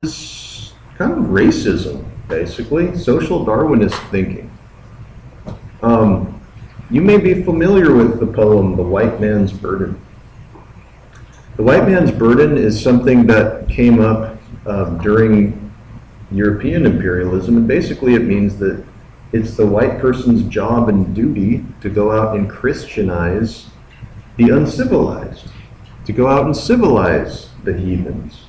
is kind of racism, basically, social Darwinist thinking. You may be familiar with the poem, The White Man's Burden. The White Man's Burden is something that came up during European imperialism, and basically it means that it's the white person's job and duty to go out and Christianize the uncivilized, to go out and civilize the heathens,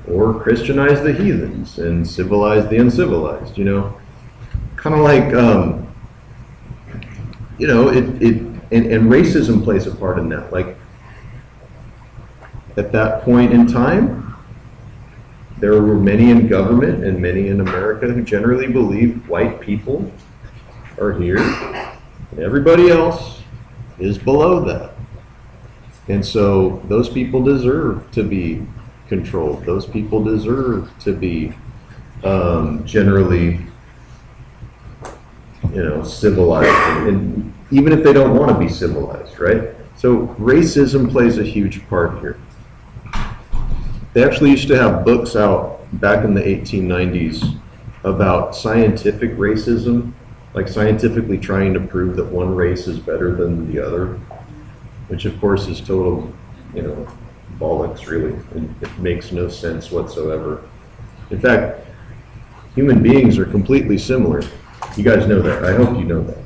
or Christianize the heathens and civilize the uncivilized, you know? Kind of like, you know, and racism plays a part in that. Like, at that point in time, there were many in government and many in America who generally believed white people are here and everybody else is below that. And so those people deserve to be controlled. Those people deserve to be generally, you know, civilized, and even if they don't want to be civilized, right? So racism plays a huge part here. They actually used to have books out back in the 1890s about scientific racism, like scientifically trying to prove that one race is better than the other, which of course is total, you know, bollocks, really. It makes no sense whatsoever. In fact, human beings are completely similar. You guys know that. I hope you know that.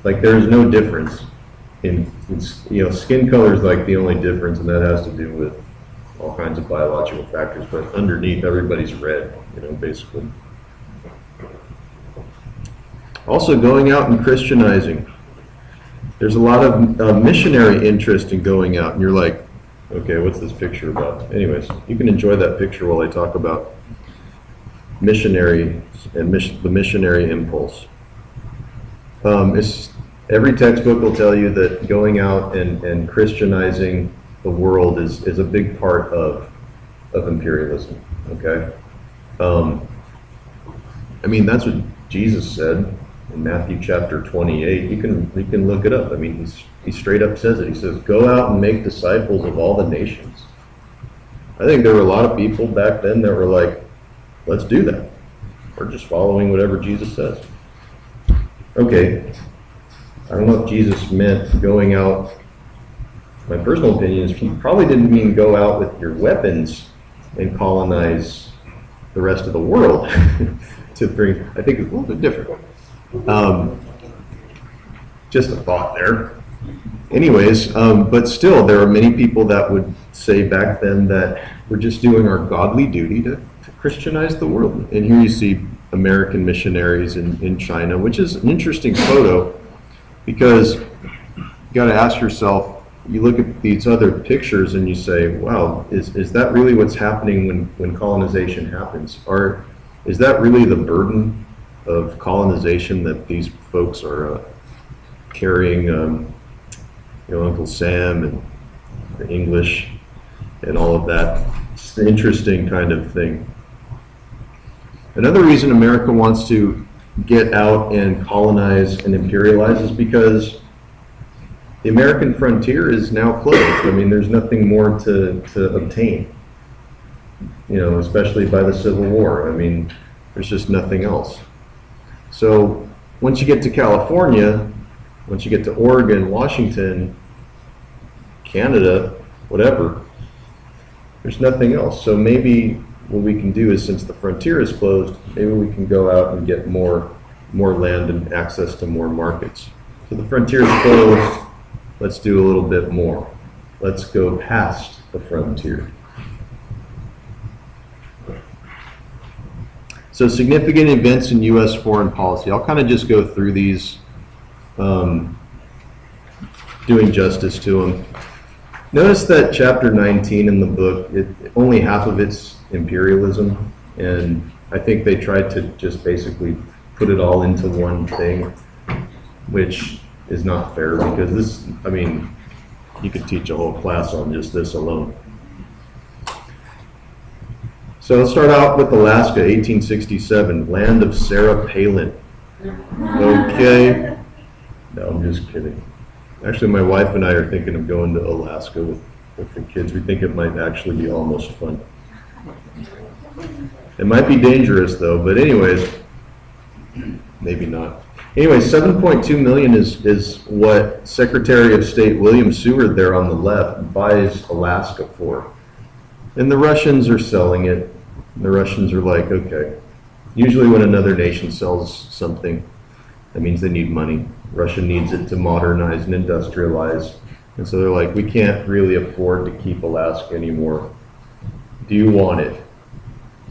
Like, there's no difference in you know, skin color is like the only difference, and that has to do with all kinds of biological factors, but underneath everybody's red, you know, basically. Also, going out and Christianizing. There's a lot of missionary interest in going out, and you're like, okay, what's this picture about? Anyways, you can enjoy that picture while I talk about missionary and the missionary impulse. Every textbook will tell you that going out and Christianizing the world is a big part of imperialism, okay? I mean, that's what Jesus said in Matthew chapter 28. You can look it up. I mean, he straight up says it. He says, go out and make disciples of all the nations. I think there were a lot of people back then that were like, let's do that. We're just following whatever Jesus says. Okay, I don't know if Jesus meant going out. My personal opinion is he probably didn't mean go out with your weapons and colonize the rest of the world. To bring, I think it's a little bit different. Just a thought there. Anyways, but still, there are many people that would say back then that we're just doing our godly duty to Christianize the world. And here you see American missionaries in China, which is an interesting photo, because you got to ask yourself, you look at these other pictures and you say, wow, is that really what's happening when colonization happens? Or is that really the burden of colonization that these folks are carrying? You know, Uncle Sam and the English and all of that. It's an interesting kind of thing. Another reason America wants to get out and colonize and imperialize is because the American frontier is now closed. I mean, there's nothing more to obtain, you know, especially by the Civil War. I mean, there's just nothing else. So once you get to California, once you get to Oregon, Washington, Canada, whatever, there's nothing else. So maybe what we can do is, since the frontier is closed, maybe we can go out and get more land and access to more markets. So the frontier is closed. Let's do a little bit more. Let's go past the frontier. So significant events in U.S. foreign policy. I'll kind of just go through these, doing justice to them. Notice that chapter 19 in the book, only half of it's imperialism, and I think they tried to just basically put it all into one thing, which is not fair, because this, I mean, you could teach a whole class on just this alone. So let's start out with Alaska, 1867, land of Sarah Palin. Okay. No, I'm just kidding. Actually, my wife and I are thinking of going to Alaska with the kids. We think it might actually be almost fun. It might be dangerous though, but anyways, maybe not. Anyway, 7.2 million is what Secretary of State William Seward there on the left buys Alaska for. And the Russians are selling it. The Russians are like, okay. Usually when another nation sells something, that means they need money. Russia needs it to modernize and industrialize. And so they're like, we can't really afford to keep Alaska anymore. Do you want it?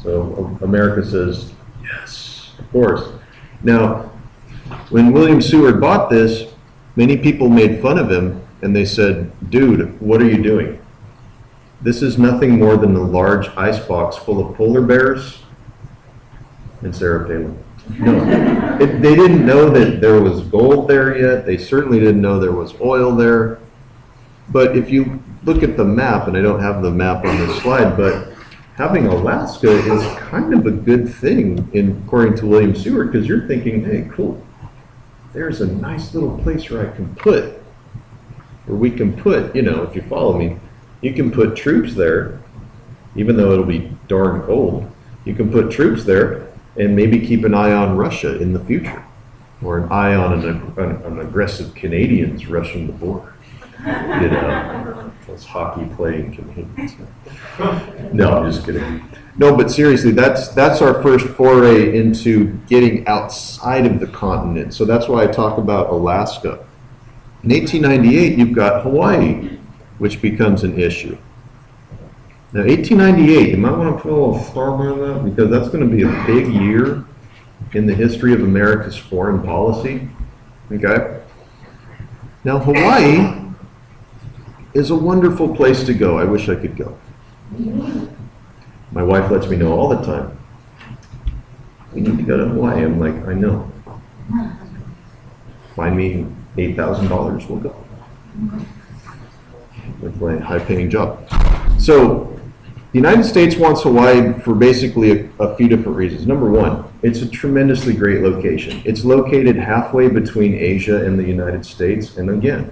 So America says, yes, of course. Now, when William Seward bought this, many people made fun of him and they said, dude, what are you doing? This is nothing more than a large icebox full of polar bears and Sarah Palin. No, they didn't know that there was gold there yet. They certainly didn't know there was oil there. But if you look at the map, and I don't have the map on this slide, but having Alaska is kind of a good thing, according to William Seward, because you're thinking, hey, cool, there's a nice little place where we can put, if you follow me, you can put troops there, even though it'll be darn cold. You can put troops there and maybe keep an eye on Russia in the future, or an eye on an aggressive Canadians rushing the border. Those hockey playing Canadians. No, I'm just kidding. No, but seriously, that's our first foray into getting outside of the continent. So that's why I talk about Alaska. In 1898, you've got Hawaii, which becomes an issue. Now, 1898, you might want to put a little star on that, because that's going to be a big year in the history of America's foreign policy. Okay? Now, Hawaii is a wonderful place to go. I wish I could go. My wife lets me know all the time, we need to go to Hawaii. I'm like, I know. Find me $8,000, we'll go. With my high-paying job. So, the United States wants Hawaii for basically a few different reasons. Number one, it's a tremendously great location. It's located halfway between Asia and the United States. And again,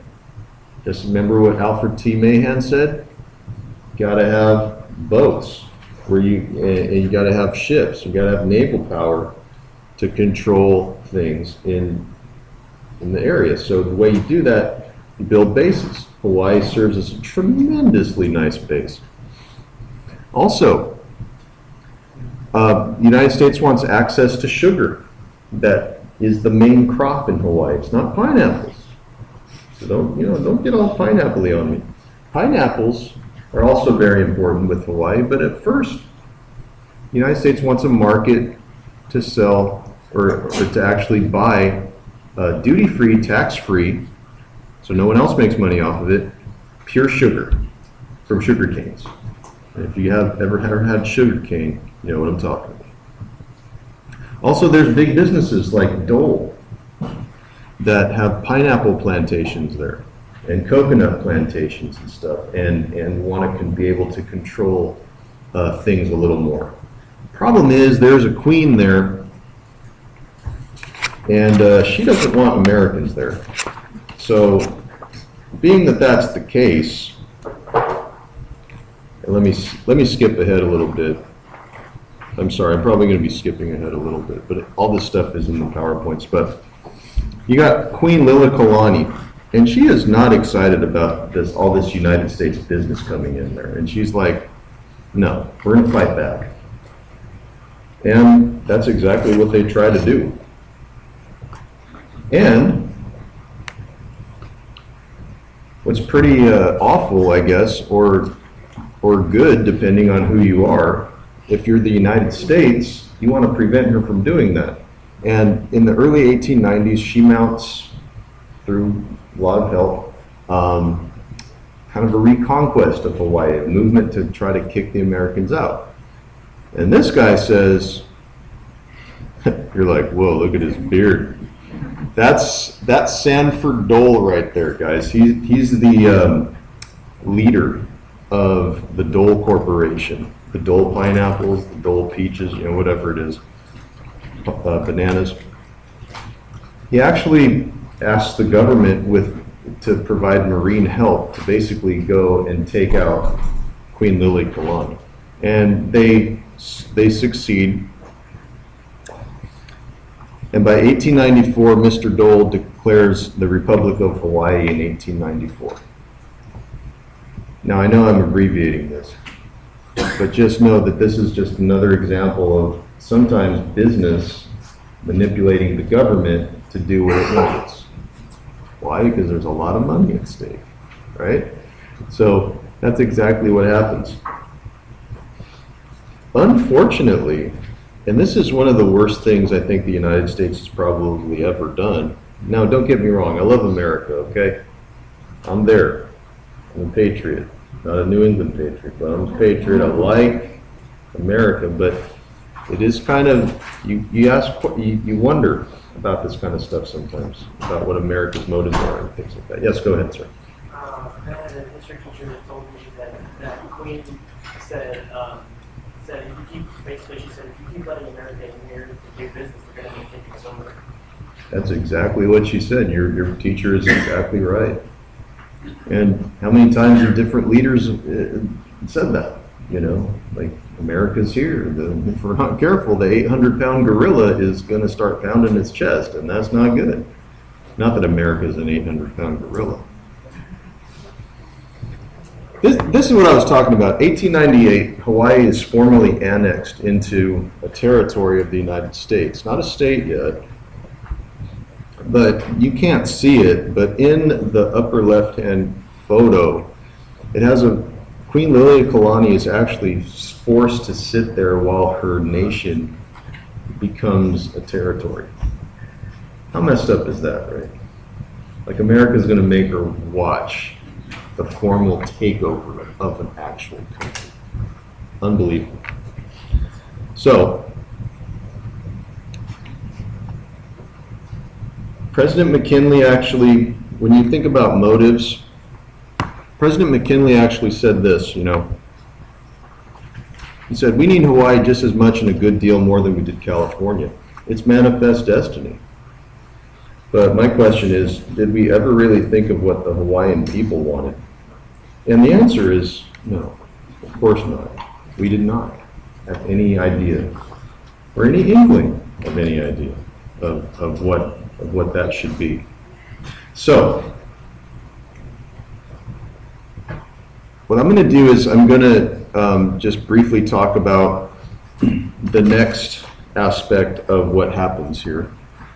just remember what Alfred T. Mahan said? You gotta have boats, and you gotta have ships, you gotta have naval power to control things in the area. So the way you do that, you build bases. Hawaii serves as a tremendously nice base. Also, the United States wants access to sugar. That is the main crop in Hawaii. It's not pineapples. So don't get all pineapple-y on me. Pineapples are also very important with Hawaii, but at first, the United States wants a market to sell or to actually buy duty-free, tax-free, so no one else makes money off of it, pure sugar from sugar canes. And if you have ever had sugar cane, you know what I'm talking about. Also, there's big businesses like Dole that have pineapple plantations there and coconut plantations and stuff, and want to be able to control things a little more. Problem is, there's a queen there, and she doesn't want Americans there. So, being that that's the case, let me skip ahead a little bit. I'm sorry, I'm probably going to be skipping ahead a little bit, but all this stuff is in the PowerPoints. But you got Queen Liliuokalani, and she is not excited about all this United States business coming in there. And she's like, no, we're going to fight back. And that's exactly what they try to do. And what's pretty awful, I guess, or good, depending on who you are, if you're the United States, you want to prevent her from doing that. And in the early 1890s, she mounts, through a lot of help, kind of a reconquest of Hawaii, a movement to try to kick the Americans out. And this guy says, you're like, whoa, look at his beard. That's Sanford Dole right there, guys. He's the leader of the Dole Corporation. The Dole pineapples, the Dole peaches, whatever it is, bananas. He actually asked the government to provide marine help to basically go and take out Queen Liliuokalani. And they they succeed. And by 1894, Mr. Dole declares the Republic of Hawaii in 1894. Now, I know I'm abbreviating this, but just know that this is just another example of sometimes business manipulating the government to do what it wants. Why? Because there's a lot of money at stake, right? So that's exactly what happens. Unfortunately, and this is one of the worst things I think the United States has probably ever done. Now, don't get me wrong, I love America, okay? I'm there. I'm a patriot. Not a New England patriot, but I'm a patriot. I like America, but it is kind of, you wonder about this kind of stuff sometimes, about what America's motives are and things like that. Yes, go ahead, sir. I had a history teacher that told me that Queen said, if you keep, basically she said, if you keep letting America in here to do business, they're going to be taking us over. That's exactly what she said. Your teacher is exactly right. And how many times have different leaders said that? You know, like America's here. If we're not careful, the 800-pound gorilla is going to start pounding its chest, and that's not good. Not that America's an 800-pound gorilla. This is what I was talking about. 1898, Hawaii is formally annexed into a territory of the United States. Not a state yet, but you can't see it. But in the upper left-hand photo, it has Queen Liliuokalani is actually forced to sit there while her nation becomes a territory. How messed up is that, right? Like America's going to make her watch the formal takeover of an actual country. Unbelievable. So, President McKinley actually, when you think about motives, President McKinley actually said this, you know. He said, we need Hawaii just as much and a good deal more than we did California. It's manifest destiny. But my question is, did we ever really think of what the Hawaiian people wanted? And the answer is no, of course not. We did not have any idea, or any inkling of any idea of what that should be. So, what I'm going to do is I'm going to just briefly talk about the next aspect of what happens here.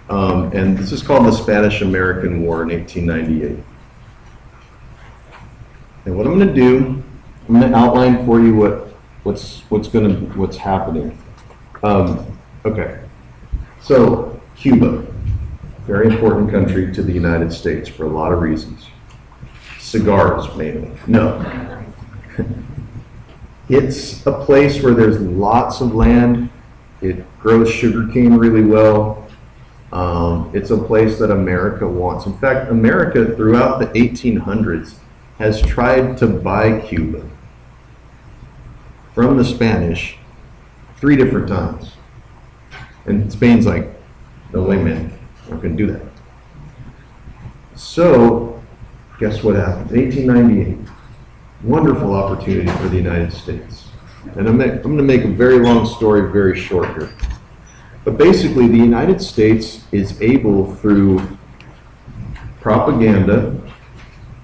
And this is called the Spanish-American War in 1898. And what I'm going to do, I'm going to outline for you what's happening. Okay, so Cuba, very important country to the United States for a lot of reasons. Cigars, mainly. No. It's a place where there's lots of land. It grows sugarcane really well. It's a place that America wants. In fact, America throughout the 1800s has tried to buy Cuba from the Spanish 3 different times. And Spain's like, no way, man, we're not going to do that. So, guess what happened? 1898. Wonderful opportunity for the United States. And I'm going to make a very long story very short here. But basically, the United States is able, through propaganda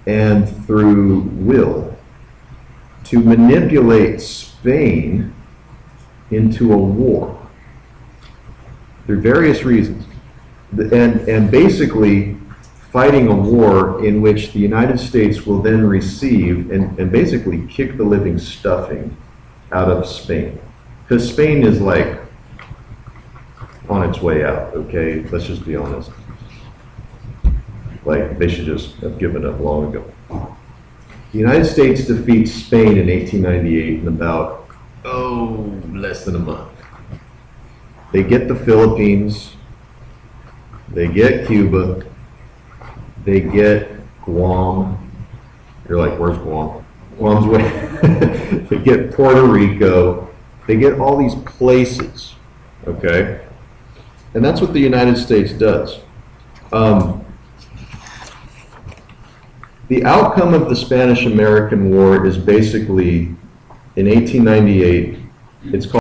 and through will, to manipulate Spain into a war through various reasons. And basically fighting a war in which the United States will then receive and basically kick the living stuffing out of Spain. Because Spain is like on its way out, okay? Let's just be honest. Like, they should just have given up long ago. The United States defeats Spain in 1898 in about, less than a month. They get the Philippines, they get Cuba, they get Guam. You're like, where's Guam? Guam's way. They get Puerto Rico, they get all these places, okay? And that's what the United States does. The outcome of the Spanish-American War is basically, in 1898, it's called